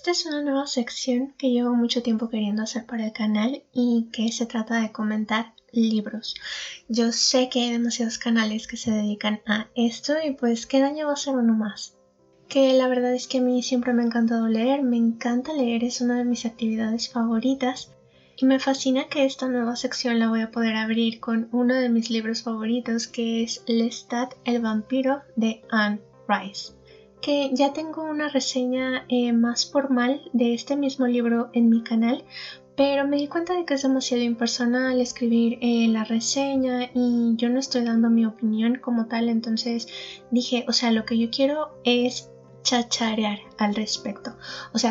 Esta es una nueva sección que llevo mucho tiempo queriendo hacer para el canal y que se trata de comentar libros. Yo sé que hay demasiados canales que se dedican a esto y pues qué daño va a ser uno más. Que la verdad es que a mí siempre me ha encantado leer, me encanta leer, es una de mis actividades favoritas y me fascina que esta nueva sección la voy a poder abrir con uno de mis libros favoritos, que es Lestat el vampiro de Anne Rice, que ya tengo una reseña más formal de este mismo libro en mi canal, pero me di cuenta de que es demasiado impersonal escribir la reseña y yo no estoy dando mi opinión como tal, entonces dije, lo que yo quiero es chacharear al respecto,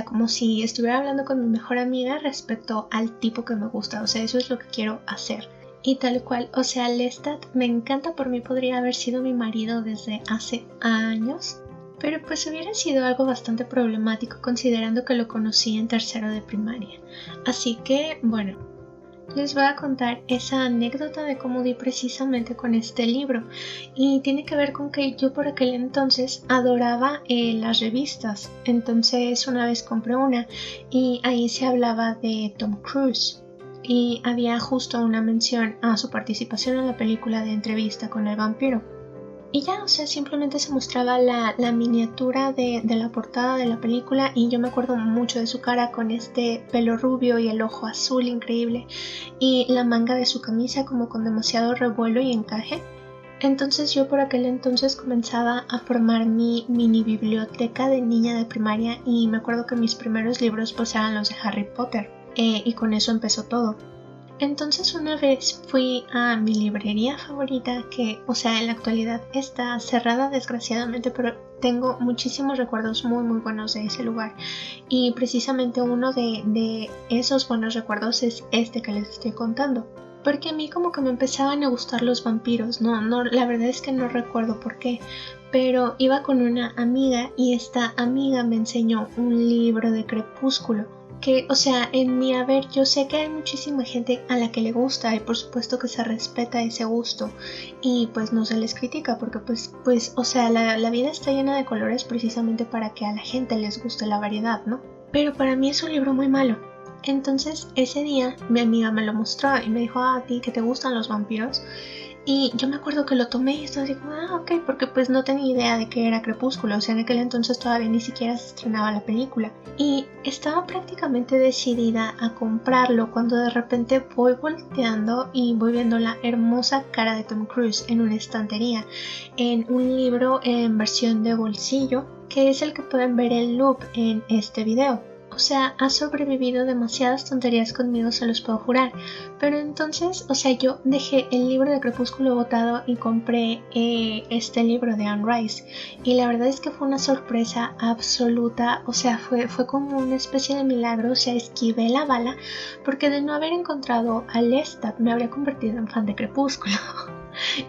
como si estuviera hablando con mi mejor amiga respecto al tipo que me gusta, eso es lo que quiero hacer. Y tal cual, Lestat me encanta, por mí podría haber sido mi marido desde hace años, pero pues hubiera sido algo bastante problemático considerando que lo conocí en tercero de primaria. Así que, bueno, les voy a contar esa anécdota de cómo di precisamente con este libro. Y tiene que ver con que yo por aquel entonces adoraba las revistas. Entonces una vez compré una y ahí se hablaba de Tom Cruise. Y había justo una mención a su participación en la película de Entrevista con el vampiro. Y ya, simplemente se mostraba la miniatura de la portada de la película y yo me acuerdo mucho de su cara con este pelo rubio y el ojo azul increíble y la manga de su camisa como con demasiado revuelo y encaje. Entonces yo por aquel entonces comenzaba a formar mi mini biblioteca de niña de primaria y me acuerdo que mis primeros libros pues eran los de Harry Potter y con eso empezó todo. Entonces una vez fui a mi librería favorita que, en la actualidad está cerrada desgraciadamente, pero tengo muchísimos recuerdos muy muy buenos de ese lugar y precisamente uno de esos buenos recuerdos es este que les estoy contando. Porque a mí como que me empezaban a gustar los vampiros, no, la verdad es que no recuerdo por qué, pero iba con una amiga y esta amiga me enseñó un libro de Crepúsculo. Que, en mi haber, yo sé que hay muchísima gente a la que le gusta y por supuesto que se respeta ese gusto y pues no se les critica porque la vida está llena de colores precisamente para que a la gente les guste la variedad, ¿no? Pero para mí es un libro muy malo. Entonces ese día mi amiga me lo mostró y me dijo, ¿a ti que te gustan los vampiros? Y yo me acuerdo que lo tomé y estaba así como, ok, porque pues no tenía idea de que era Crepúsculo, en aquel entonces todavía ni siquiera se estrenaba la película. Y estaba prácticamente decidida a comprarlo cuando de repente voy volteando y voy viendo la hermosa cara de Tom Cruise en una estantería, en un libro en versión de bolsillo, que es el que pueden ver el loop en este video. Ha sobrevivido demasiadas tonterías conmigo, se los puedo jurar. Pero entonces, yo dejé el libro de Crepúsculo botado y compré este libro de Anne Rice. Y la verdad es que fue una sorpresa absoluta, fue como una especie de milagro, esquivé la bala, porque de no haber encontrado a Lestat me habría convertido en fan de Crepúsculo.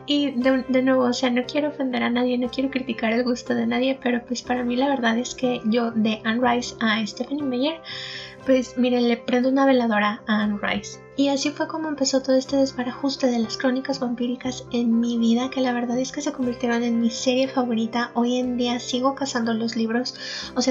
Y de nuevo, no quiero ofender a nadie, no quiero criticar el gusto de nadie, pero pues para mí la verdad es que yo de Anne Rice a Stephenie Meyer, pues miren, le prendo una veladora a Anne Rice. Y así fue como empezó todo este desbarajuste de las crónicas vampíricas en mi vida, que la verdad es que se convirtieron en mi serie favorita. Hoy en día sigo cazando los libros,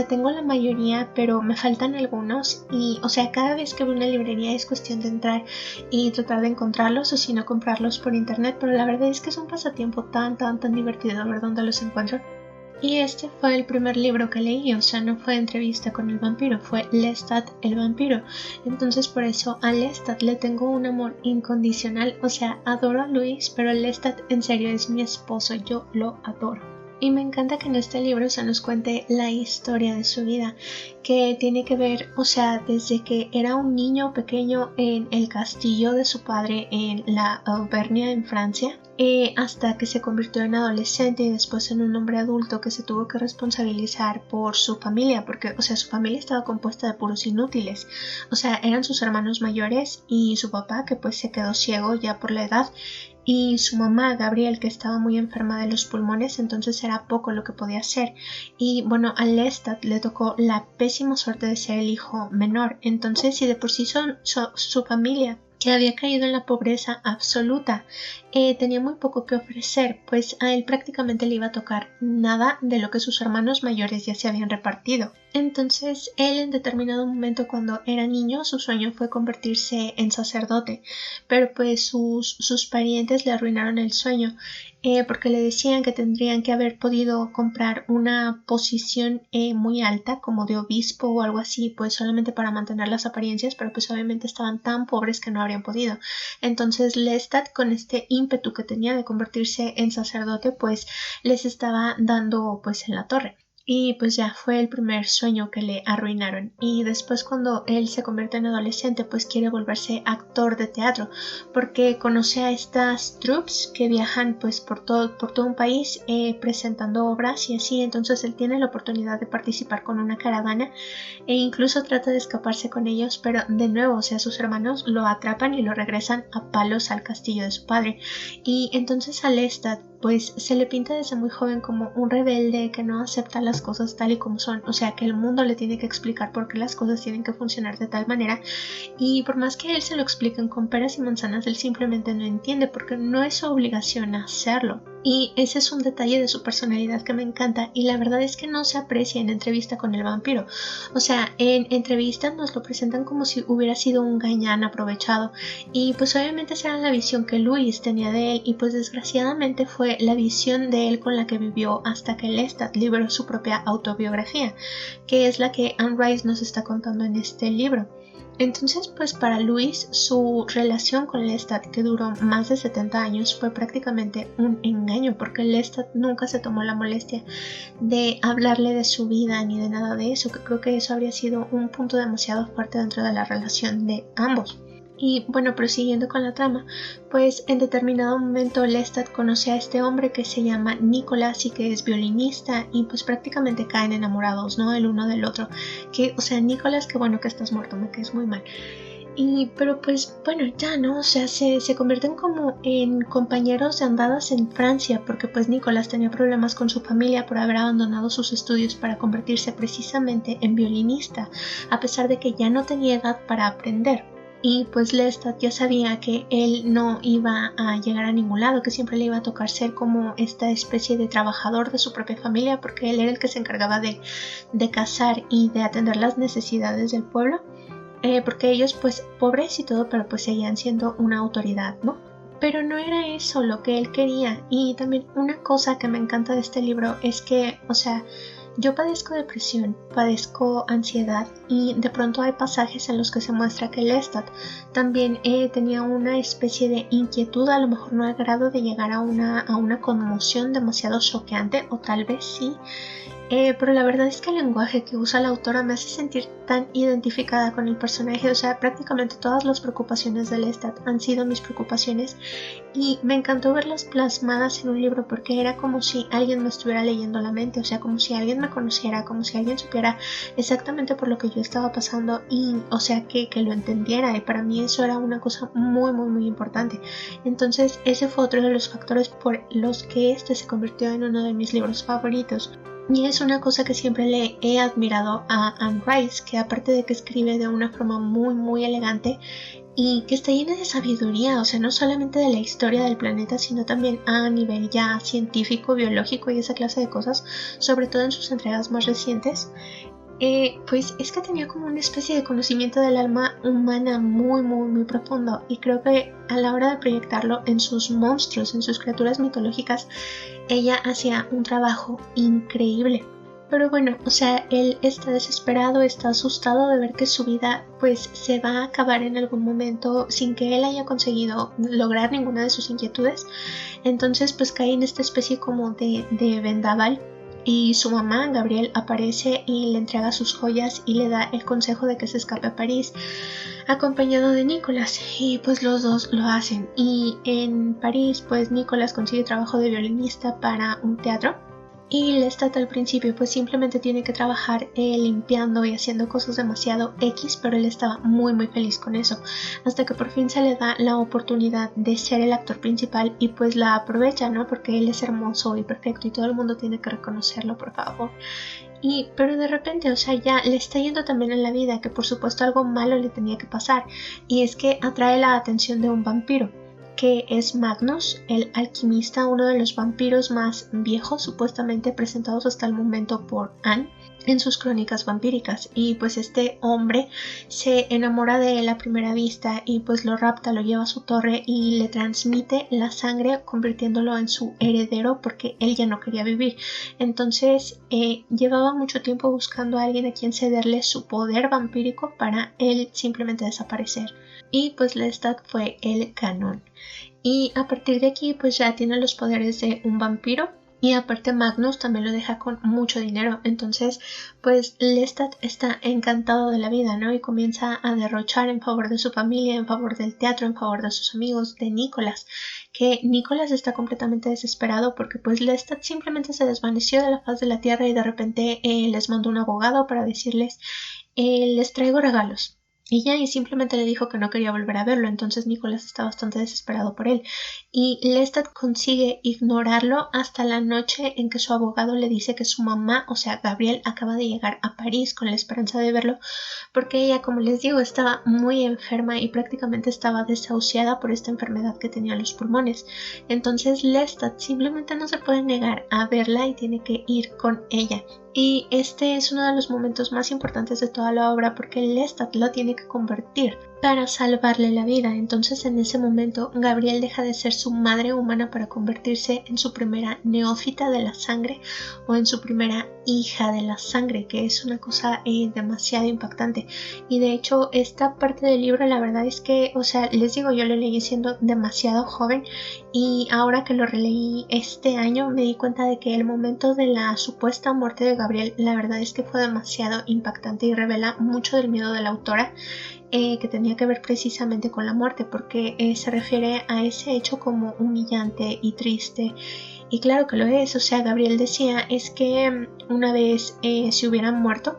tengo la mayoría, pero me faltan algunos y, cada vez que voy a una librería es cuestión de entrar y tratar de encontrarlos o si no comprarlos por internet, pero la verdad es que es un pasatiempo tan divertido ver dónde los encuentro. Y este fue el primer libro que leí, no fue Entrevista con el vampiro, fue Lestat el vampiro. Entonces por eso a Lestat le tengo un amor incondicional, adoro a Luis, pero Lestat en serio es mi esposo, yo lo adoro. Y me encanta que en este libro se nos cuente la historia de su vida, que tiene que ver, desde que era un niño pequeño en el castillo de su padre en la Auvernia en Francia, hasta que se convirtió en adolescente y después en un hombre adulto que se tuvo que responsabilizar por su familia, porque, su familia estaba compuesta de puros inútiles, eran sus hermanos mayores y su papá que pues se quedó ciego ya por la edad, y su mamá, Gabriel, que estaba muy enferma de los pulmones, entonces era poco lo que podía hacer. Y bueno, a Lestat le tocó la pésima suerte de ser el hijo menor, entonces si de por sí su familia que había caído en la pobreza absoluta tenía muy poco que ofrecer, pues a él prácticamente le iba a tocar nada de lo que sus hermanos mayores ya se habían repartido. Entonces él en determinado momento cuando era niño su sueño fue convertirse en sacerdote, pero pues sus parientes le arruinaron el sueño porque le decían que tendrían que haber podido comprar una posición muy alta como de obispo o algo así, pues solamente para mantener las apariencias, pero pues obviamente estaban tan pobres que no habrían podido. Entonces Lestat, con este ímpetu que tenía de convertirse en sacerdote, pues les estaba dando pues en la torre. Y pues ya fue el primer sueño que le arruinaron. Y después cuando él se convierte en adolescente pues quiere volverse actor de teatro porque conoce a estas troupes que viajan pues por todo un país presentando obras y así. Entonces él tiene la oportunidad de participar con una caravana e incluso trata de escaparse con ellos, pero de nuevo, o sea, sus hermanos lo atrapan y lo regresan a palos al castillo de su padre. Y entonces a Lestat pues se le pinta desde muy joven como un rebelde que no acepta las cosas tal y como son, o sea que el mundo le tiene que explicar por qué las cosas tienen que funcionar de tal manera, y por más que él se lo expliquen con peras y manzanas, él simplemente no entiende porque no es su obligación hacerlo. Y ese es un detalle de su personalidad que me encanta, y la verdad es que no se aprecia en Entrevista con el vampiro. O sea, en Entrevista nos lo presentan como si hubiera sido un gañán aprovechado, y pues obviamente esa era la visión que Luis tenía de él, y pues desgraciadamente fue la visión de él con la que vivió hasta que Lestat liberó su propia autobiografía, que es la que Anne Rice nos está contando en este libro. Entonces, pues para Luis, su relación con Lestat, que duró más de 70 años, fue prácticamente un engaño, porque Lestat nunca se tomó la molestia de hablarle de su vida ni de nada de eso, que creo que eso habría sido un punto demasiado fuerte dentro de la relación de ambos. Y bueno, prosiguiendo con la trama, pues en determinado momento Lestat conoce a este hombre que se llama Nicholas y que es violinista, y pues prácticamente caen enamorados, ¿no? El uno del otro. Que, o sea, Nicholas, que bueno que estás muerto, me caes muy mal. Pero pues bueno, ya no, o sea, se convierten como en compañeros de andadas en Francia, porque pues Nicolás tenía problemas con su familia por haber abandonado sus estudios para convertirse precisamente en violinista, a pesar de que ya no tenía edad para aprender. Y pues Lestat ya sabía que él no iba a llegar a ningún lado, que siempre le iba a tocar ser como esta especie de trabajador de su propia familia, porque él era el que se encargaba de cazar y de atender las necesidades del pueblo. Porque ellos pues pobres y todo, pero pues seguían siendo una autoridad, ¿no? Pero no era eso lo que él quería. Y también una cosa que me encanta de este libro es que, o sea, yo padezco depresión, padezco ansiedad, y de pronto hay pasajes en los que se muestra que Lestat también tenía una especie de inquietud, a lo mejor no al grado de llegar a una conmoción demasiado choqueante, o tal vez sí. Pero la verdad es que el lenguaje que usa la autora me hace sentir tan identificada con el personaje, o sea, prácticamente todas las preocupaciones de Lestat han sido mis preocupaciones, y me encantó verlas plasmadas en un libro porque era como si alguien me estuviera leyendo la mente, o sea, como si alguien me conociera, como si alguien supiera exactamente por lo que yo estaba pasando, y o sea, que lo entendiera, y para mí eso era una cosa muy muy muy importante. Entonces ese fue otro de los factores por los que este se convirtió en uno de mis libros favoritos. Y es una cosa que siempre le he admirado a Anne Rice, que aparte de que escribe de una forma muy muy elegante y que está llena de sabiduría, o sea, no solamente de la historia del planeta, sino también a nivel ya científico, biológico y esa clase de cosas, sobre todo en sus entregas más recientes. Pues es que tenía como una especie de conocimiento del alma humana muy muy muy profundo, y creo que a la hora de proyectarlo en sus monstruos, en sus criaturas mitológicas, ella hacía un trabajo increíble. Pero bueno, o sea, él está desesperado, está asustado de ver que su vida pues se va a acabar en algún momento sin que él haya conseguido lograr ninguna de sus inquietudes. Entonces pues cae en esta especie como de vendaval, y su mamá, Gabrielle, aparece y le entrega sus joyas y le da el consejo de que se escape a París acompañado de Nicolás, y pues los dos lo hacen. Y en París pues Nicolás consigue trabajo de violinista para un teatro, y Lestat al principio pues simplemente tiene que trabajar limpiando y haciendo cosas demasiado X, pero él estaba muy muy feliz con eso, hasta que por fin se le da la oportunidad de ser el actor principal, y pues la aprovecha, ¿no? Porque él es hermoso y perfecto y todo el mundo tiene que reconocerlo, por favor. Pero de repente, o sea, ya le está yendo también en la vida, que por supuesto algo malo le tenía que pasar, y es que atrae la atención de un vampiro. que es Magnus, el alquimista, uno de los vampiros más viejos supuestamente presentados hasta el momento por Anne en sus crónicas vampíricas. Y pues este hombre se enamora de él a primera vista y pues lo rapta, lo lleva a su torre y le transmite la sangre, convirtiéndolo en su heredero porque él ya no quería vivir. Entonces llevaba mucho tiempo buscando a alguien a quien cederle su poder vampírico para él simplemente desaparecer. Y pues Lestat fue el canon. Y a partir de aquí pues ya tiene los poderes de un vampiro. Y aparte Magnus también lo deja con mucho dinero. Entonces pues Lestat está encantado de la vida, ¿no? Y comienza a derrochar en favor de su familia, en favor del teatro, en favor de sus amigos, de Nicholas. Que Nicholas está completamente desesperado porque pues Lestat simplemente se desvaneció de la faz de la tierra y de repente les mandó un abogado para decirles les traigo regalos. Y simplemente le dijo que no quería volver a verlo, entonces Nicholas está bastante desesperado por él. Y Lestat consigue ignorarlo hasta la noche en que su abogado le dice que su mamá, o sea, Gabrielle, acaba de llegar a París con la esperanza de verlo, porque ella, como les digo, estaba muy enferma y prácticamente estaba desahuciada por esta enfermedad que tenía en los pulmones. Entonces Lestat simplemente no se puede negar a verla y tiene que ir con ella. Y este es uno de los momentos más importantes de toda la obra porque Lestat lo tiene que convertir para salvarle la vida. Entonces en ese momento Gabrielle deja de ser su madre humana para convertirse en su primera neófita de la sangre o en su primera hija de la sangre, que es una cosa demasiado impactante. Y de hecho esta parte del libro la verdad es que, o sea, les digo, yo lo leí siendo demasiado joven y ahora que lo releí este año me di cuenta de que el momento de la supuesta muerte de Gabrielle la verdad es que fue demasiado impactante y revela mucho del miedo de la autora, que tenía que ver precisamente con la muerte, porque se refiere a ese hecho como humillante y triste. Y claro que lo es, o sea, Gabrielle decía es que una vez se hubieran muerto,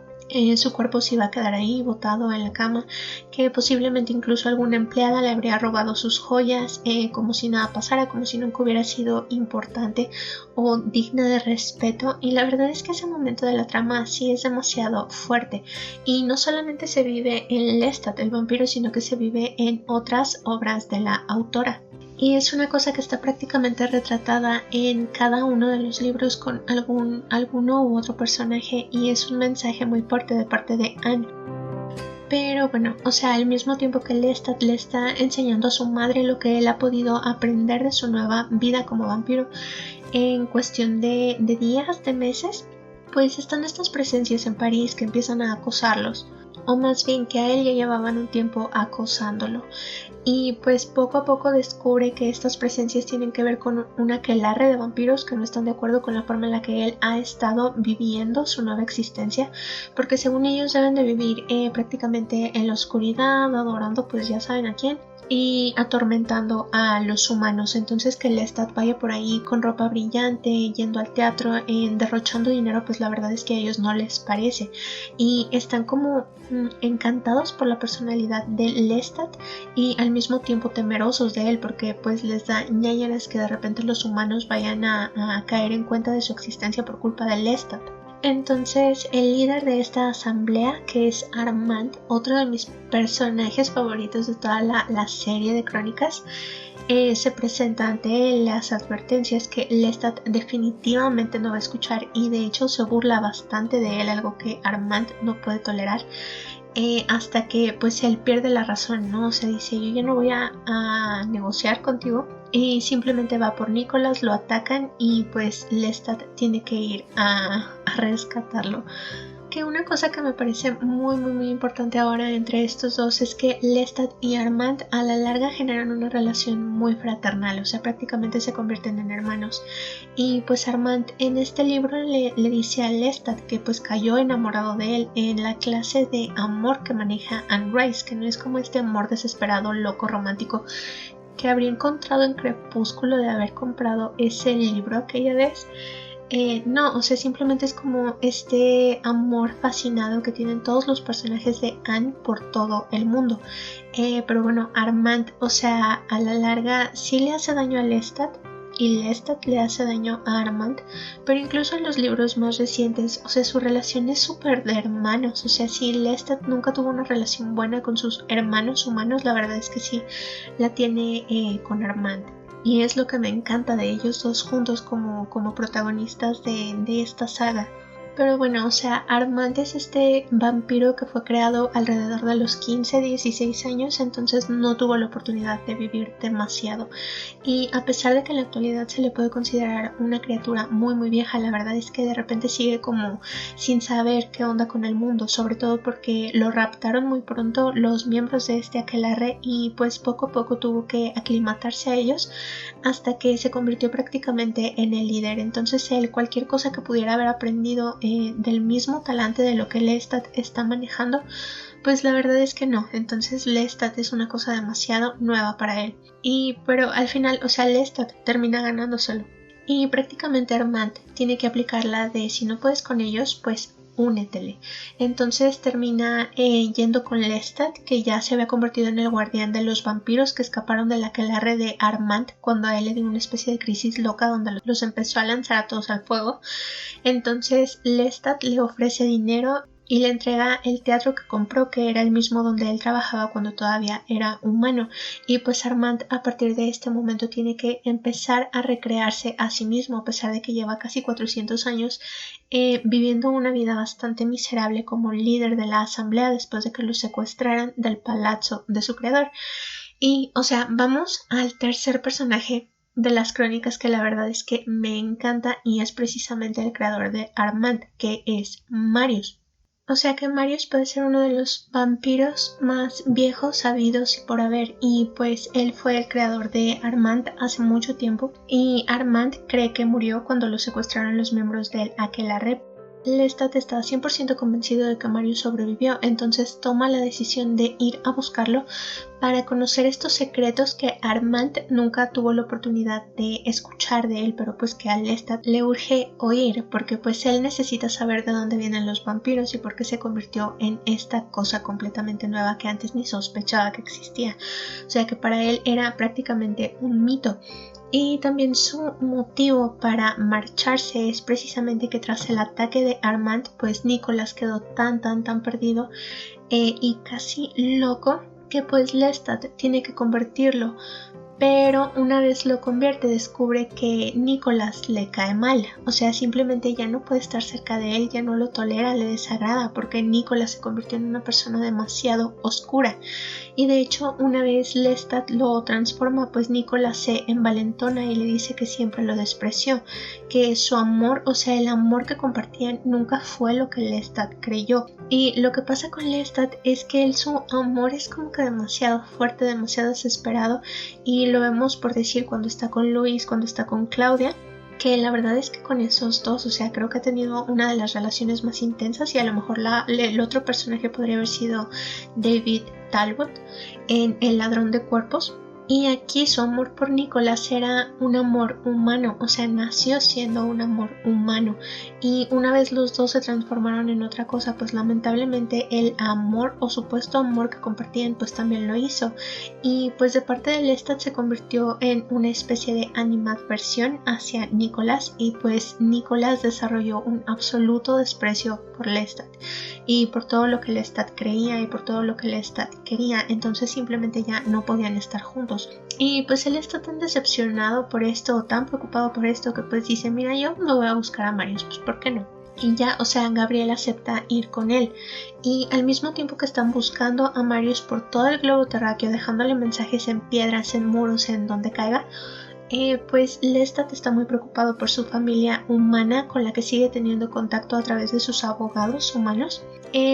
su cuerpo se iba a quedar ahí botado en la cama, que posiblemente incluso alguna empleada le habría robado sus joyas, como si nada pasara, como si nunca hubiera sido importante o digna de respeto. Y la verdad es que ese momento de la trama sí es demasiado fuerte y no solamente se vive en Lestat el vampiro, sino que se vive en otras obras de la autora. Y es una cosa que está prácticamente retratada en cada uno de los libros con alguno u otro personaje, y es un mensaje muy fuerte de parte de Anne. Pero bueno, o sea, al mismo tiempo que Lestat le está enseñando a su madre lo que él ha podido aprender de su nueva vida como vampiro en cuestión de días, de meses, pues están estas presencias en París que empiezan a acosarlos, o más bien que a él ya llevaban un tiempo acosándolo. Y pues poco a poco descubre que estas presencias tienen que ver con un aquelarre de vampiros que no están de acuerdo con la forma en la que él ha estado viviendo su nueva existencia, porque según ellos deben de vivir prácticamente en la oscuridad, adorando pues ya saben a quién, y atormentando a los humanos. Entonces que Lestat vaya por ahí con ropa brillante, yendo al teatro, derrochando dinero, pues la verdad es que a ellos no les parece y están como encantados por la personalidad de Lestat y al mismo tiempo temerosos de él, porque pues les da ñáñaras que de repente los humanos vayan a caer en cuenta de su existencia por culpa de Lestat. Entonces el líder de esta asamblea, que es Armand, otro de mis personajes favoritos de toda la serie de crónicas, se presenta ante él, las advertencias que Lestat definitivamente no va a escuchar y de hecho se burla bastante de él, algo que Armand no puede tolerar. Hasta que pues él pierde la razón, ¿no? O sea, dice, yo ya no voy a negociar contigo, y simplemente va por Nicholas, lo atacan y pues Lestat tiene que ir a rescatarlo. Que una cosa que me parece muy importante ahora entre estos dos es que Lestat y Armand a la larga generan una relación muy fraternal, o sea, prácticamente se convierten en hermanos. Y pues Armand en este libro le dice a Lestat que pues cayó enamorado de él en la clase de amor que maneja Anne Rice, que no es como este amor desesperado, loco, romántico que habría encontrado en Crepúsculo de haber comprado ese libro aquella vez. No, o sea, simplemente es como este amor fascinado que tienen todos los personajes de Anne por todo el mundo. Pero bueno, Armand, o sea, a la larga sí le hace daño a Lestat, y Lestat le hace daño a Armand, pero incluso en los libros más recientes, o sea, su relación es súper de hermanos, o sea, si Lestat nunca tuvo una relación buena con sus hermanos humanos, la verdad es que sí la tiene con Armand. Y es lo que me encanta de ellos dos juntos como protagonistas de esta saga. Pero bueno, o sea, Armand es este vampiro que fue creado alrededor de los 15-16 años, entonces no tuvo la oportunidad de vivir demasiado. Y a pesar de que en la actualidad se le puede considerar una criatura muy vieja, la verdad es que de repente sigue como sin saber qué onda con el mundo, sobre todo porque lo raptaron muy pronto los miembros de este aquelarre y pues poco a poco tuvo que aclimatarse a ellos hasta que se convirtió prácticamente en el líder. Entonces él, cualquier cosa que pudiera haber aprendido del mismo talante de lo que Lestat está manejando, pues la verdad es que no. Entonces Lestat es una cosa demasiado nueva para él. Pero al final, o sea, Lestat termina ganándoselo. Y prácticamente Armand tiene que aplicar la de si no puedes con ellos, pues únetele. Entonces termina yendo con Lestat, que ya se había convertido en el guardián de los vampiros que escaparon de la aquelarre de Armand cuando a él le dio una especie de crisis loca donde los empezó a lanzar a todos al fuego. Entonces Lestat le ofrece dinero y le entrega el teatro que compró, que era el mismo donde él trabajaba cuando todavía era humano. Y pues Armand a partir de este momento tiene que empezar a recrearse a sí mismo, a pesar de que lleva casi 400 años viviendo una vida bastante miserable como líder de la asamblea después de que lo secuestraran del palazzo de su creador. Y o sea, vamos al tercer personaje de las crónicas que la verdad es que me encanta y es precisamente el creador de Armand, que es Marius. O sea que Marius puede ser uno de los vampiros más viejos sabidos y por haber, y pues él fue el creador de Armand hace mucho tiempo y Armand cree que murió cuando lo secuestraron los miembros del aquelarre. Lestat está 100% convencido de que Marius sobrevivió, entonces toma la decisión de ir a buscarlo para conocer estos secretos que Armand nunca tuvo la oportunidad de escuchar de él, pero pues que a Lestat le urge oír, porque pues él necesita saber de dónde vienen los vampiros y por qué se convirtió en esta cosa completamente nueva que antes ni sospechaba que existía. O sea que para él era prácticamente un mito. Y también su motivo para marcharse es precisamente que tras el ataque de Armand, pues Nicholas quedó tan perdido y casi loco que pues Lestat tiene que convertirlo. Pero una vez lo convierte descubre que Nicholas le cae mal, o sea, simplemente ya no puede estar cerca de él, ya no lo tolera, le desagrada porque Nicholas se convirtió en una persona demasiado oscura. Y de hecho una vez Lestat lo transforma, pues Nicholas se envalentona y le dice que siempre lo despreció, que su amor, o sea, el amor que compartían nunca fue lo que Lestat creyó. Y lo que pasa con Lestat es que su amor es como que demasiado fuerte, demasiado desesperado, y lo vemos por decir cuando está con Luis, cuando está con Claudia, que la verdad es que con esos dos, o sea, creo que ha tenido una de las relaciones más intensas y a lo mejor el otro personaje podría haber sido David Talbot en El ladrón de cuerpos. Y aquí su amor por Nicholas era un amor humano, o sea, nació siendo un amor humano. Y una vez los dos se transformaron en otra cosa, pues lamentablemente el amor o supuesto amor que compartían, pues también lo hizo. Y pues de parte de Lestat se convirtió en una especie de animadversión hacia Nicholas, y pues Nicholas desarrolló un absoluto desprecio por Lestat y por todo lo que Lestat creía y por todo lo que Lestat quería. Entonces simplemente ya no podían estar juntos. Y pues él está tan decepcionado por esto o tan preocupado por esto que pues dice, mira, yo me voy a buscar a Marius, pues ¿por qué no? Y ya, o sea, Gabriel acepta ir con él. Y al mismo tiempo que están buscando a Marius por todo el globo terráqueo, dejándole mensajes en piedras, en muros, en donde caiga, pues Lestat está muy preocupado por su familia humana con la que sigue teniendo contacto a través de sus abogados humanos,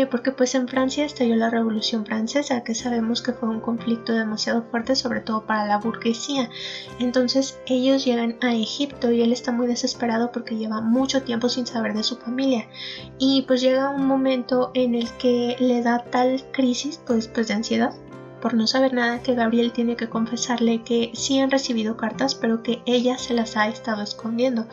porque pues en Francia estalló la Revolución Francesa, que sabemos que fue un conflicto demasiado fuerte, sobre todo para la burguesía. Entonces ellos llegan a Egipto y él está muy desesperado porque lleva mucho tiempo sin saber de su familia, y pues llega un momento en el que le da tal crisis pues de ansiedad por no saber nada, que Gabriel tiene que confesarle que sí han recibido cartas, pero que ella se las ha estado escondiendo.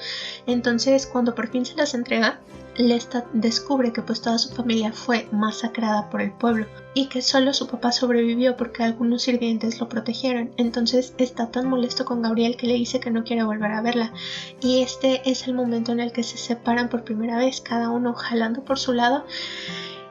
Entonces, cuando por fin se las entrega, Lestat descubre que pues toda su familia fue masacrada por el pueblo y que solo su papá sobrevivió porque algunos sirvientes lo protegieron. Entonces está tan molesto con Gabriel que le dice que no quiere volver a verla, y este es el momento en el que se separan por primera vez, cada uno jalando por su lado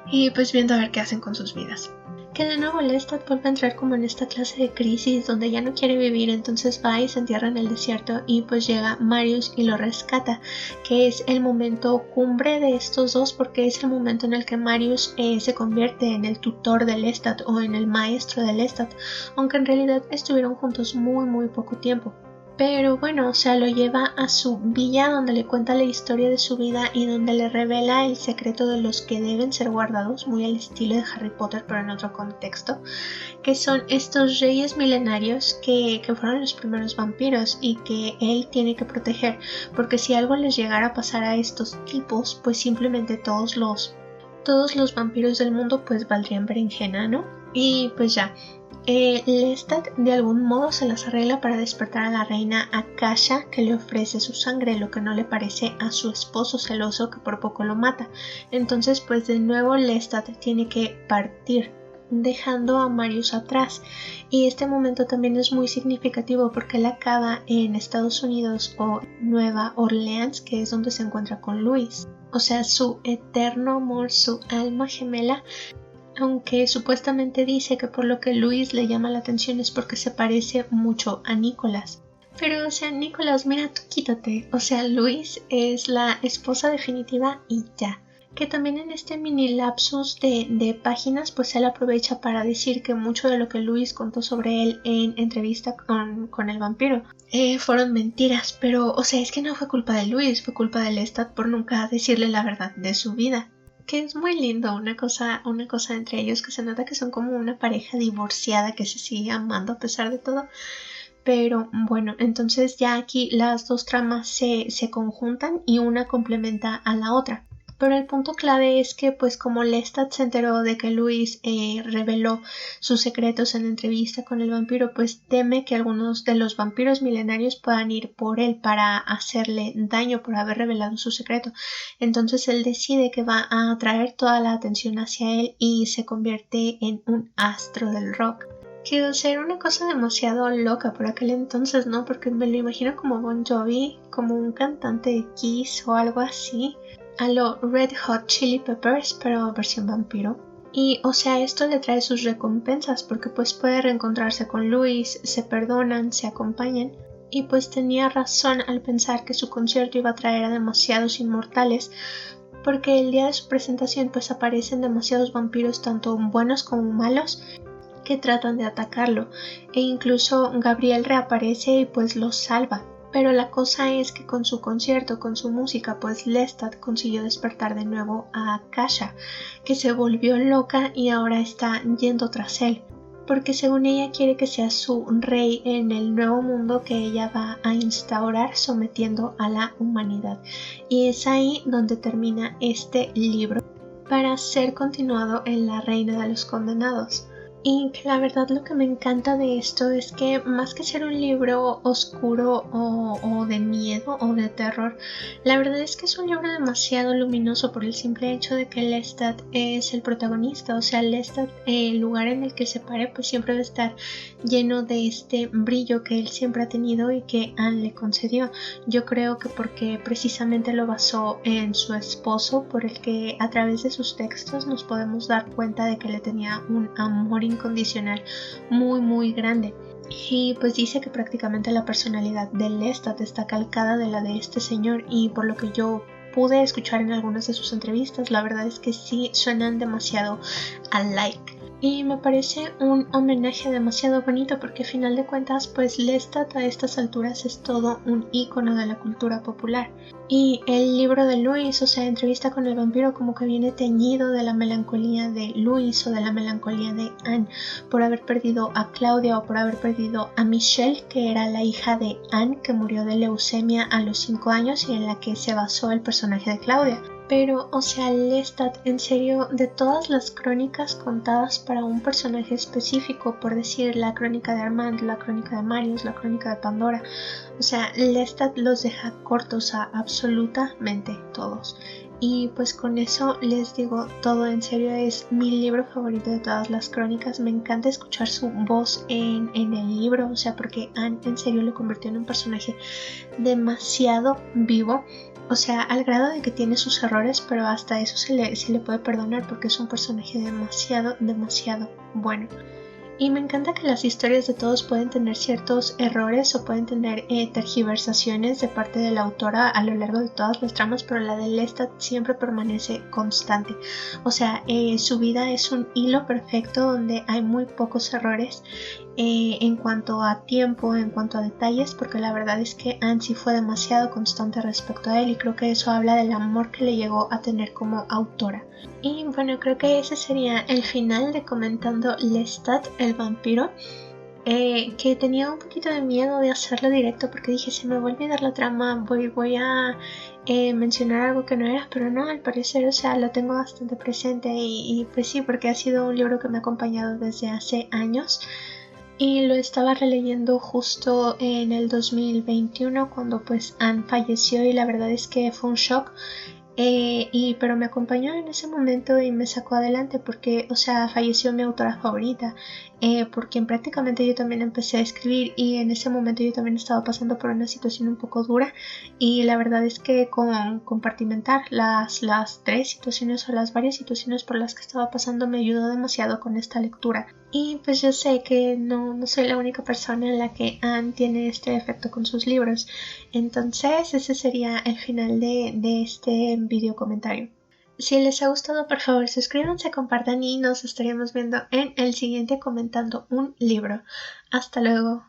y pues viendo a ver qué hacen con sus vidas. Que de nuevo Lestat vuelve a entrar como en esta clase de crisis donde ya no quiere vivir, entonces va y se entierra en el desierto, y pues llega Marius y lo rescata, que es el momento cumbre de estos dos porque es el momento en el que Marius se convierte en el tutor de Lestat o en el maestro de Lestat, aunque en realidad estuvieron juntos muy poco tiempo. Pero bueno, o sea, lo lleva a su villa donde le cuenta la historia de su vida y donde le revela el secreto de los que deben ser guardados, muy al estilo de Harry Potter pero en otro contexto, que son estos reyes milenarios que fueron los primeros vampiros y que él tiene que proteger, porque si algo les llegara a pasar a estos tipos, pues simplemente todos los vampiros del mundo pues valdrían berenjena, ¿no? Y pues ya. Lestat de algún modo se las arregla para despertar a la reina Akasha, que le ofrece su sangre, lo que no le parece a su esposo celoso, que por poco lo mata. Entonces pues de nuevo Lestat tiene que partir, dejando a Marius atrás, y este momento también es muy significativo porque él acaba en Estados Unidos o Nueva Orleans, que es donde se encuentra con Louis, o sea, su eterno amor, su alma gemela. Aunque supuestamente dice que por lo que Louis le llama la atención es porque se parece mucho a Nicholas. Pero, o sea, Nicholas, mira, tú quítate. O sea, Louis es la esposa definitiva y ya. Que también en este mini lapsus de páginas, pues él aprovecha para decir que mucho de lo que Louis contó sobre él en entrevista con el vampiro fueron mentiras. Pero, o sea, es que no fue culpa de Louis, fue culpa de Lestat por nunca decirle la verdad de su vida. Que es muy lindo, una cosa entre ellos, que se nota que son como una pareja divorciada que se sigue amando a pesar de todo. Pero bueno, entonces ya aquí las dos tramas se conjuntan y una complementa a la otra. Pero el punto clave es que pues como Lestat se enteró de que Louis reveló sus secretos en entrevista con el vampiro, pues teme que algunos de los vampiros milenarios puedan ir por él para hacerle daño por haber revelado su secreto. Entonces él decide que va a atraer toda la atención hacia él y se convierte en un astro del rock. Que o sea, era una cosa demasiado loca por aquel entonces, ¿no? Porque me lo imagino como Bon Jovi, como un cantante de Kiss o algo así, a lo Red Hot Chili Peppers, pero versión vampiro. Y o sea, esto le trae sus recompensas porque pues puede reencontrarse con Louis, se perdonan, se acompañan, y pues tenía razón al pensar que su concierto iba a traer a demasiados inmortales, porque el día de su presentación pues aparecen demasiados vampiros, tanto buenos como malos, que tratan de atacarlo, e incluso Gabriel reaparece y pues los salva. Pero la cosa es que con su concierto, con su música, pues Lestat consiguió despertar de nuevo a Akasha, que se volvió loca y ahora está yendo tras él, porque según ella quiere que sea su rey en el nuevo mundo que ella va a instaurar sometiendo a la humanidad. Y es ahí donde termina este libro, para ser continuado en La Reina de los Condenados. Y que la verdad lo que me encanta de esto es que más que ser un libro oscuro o de miedo o de terror, la verdad es que es un libro demasiado luminoso por el simple hecho de que Lestat es el protagonista. O sea, Lestat, el lugar en el que se pare pues siempre va a estar lleno de este brillo que él siempre ha tenido y que Anne le concedió. Yo creo que porque precisamente lo basó en su esposo, por el que a través de sus textos nos podemos dar cuenta de que le tenía un amor incondicional muy grande. Y pues dice que prácticamente la personalidad de Lestat está calcada de la de este señor, y por lo que yo pude escuchar en algunas de sus entrevistas, la verdad es que sí suenan demasiado alike. Y me parece un homenaje demasiado bonito porque a final de cuentas pues Lestat a estas alturas es todo un ícono de la cultura popular. Y el libro de Louis, o sea, Entrevista con el vampiro, como que viene teñido de la melancolía de Louis o de la melancolía de Anne por haber perdido a Claudia o por haber perdido a Michelle, que era la hija de Anne, que murió de leucemia a los 5 años y en la que se basó el personaje de Claudia. Pero, o sea, Lestat, en serio, de todas las crónicas contadas para un personaje específico, por decir la crónica de Armand, la crónica de Marius, la crónica de Pandora, o sea, Lestat los deja cortos a absolutamente todos. Y pues con eso les digo todo, en serio es mi libro favorito de todas las crónicas. Me encanta escuchar su voz en el libro, o sea, porque Anne en serio lo convirtió en un personaje demasiado vivo. O sea, al grado de que tiene sus errores, pero hasta eso se le puede perdonar porque es un personaje demasiado bueno. Y me encanta que las historias de todos pueden tener ciertos errores o pueden tener tergiversaciones de parte de la autora a lo largo de todas las tramas, pero la de Lestat siempre permanece constante. O sea, su vida es un hilo perfecto donde hay muy pocos errores en cuanto a tiempo, en cuanto a detalles, porque la verdad es que Anne sí fue demasiado constante respecto a él y creo que eso habla del amor que le llegó a tener como autora. Y bueno, creo que ese sería el final de Comentando Lestat, el vampiro. Que tenía un poquito de miedo de hacerlo directo porque dije, se me va a olvidar la trama, voy a mencionar algo que no era, pero no, al parecer, o sea, lo tengo bastante presente y pues sí, porque ha sido un libro que me ha acompañado desde hace años. Y lo estaba releyendo justo en el 2021 cuando pues Anne falleció y la verdad es que fue un shock. Pero me acompañó en ese momento y me sacó adelante porque, o sea, falleció mi autora favorita, por quien prácticamente yo también empecé a escribir y en ese momento yo también estaba pasando por una situación un poco dura y la verdad es que con compartimentar las tres situaciones o las varias situaciones por las que estaba pasando me ayudó demasiado con esta lectura. Y pues yo sé que no soy la única persona en la que Anne tiene este efecto con sus libros. Entonces ese sería el final de este video comentario. Si les ha gustado, por favor suscríbanse, compartan y nos estaremos viendo en el siguiente comentando un libro. Hasta luego.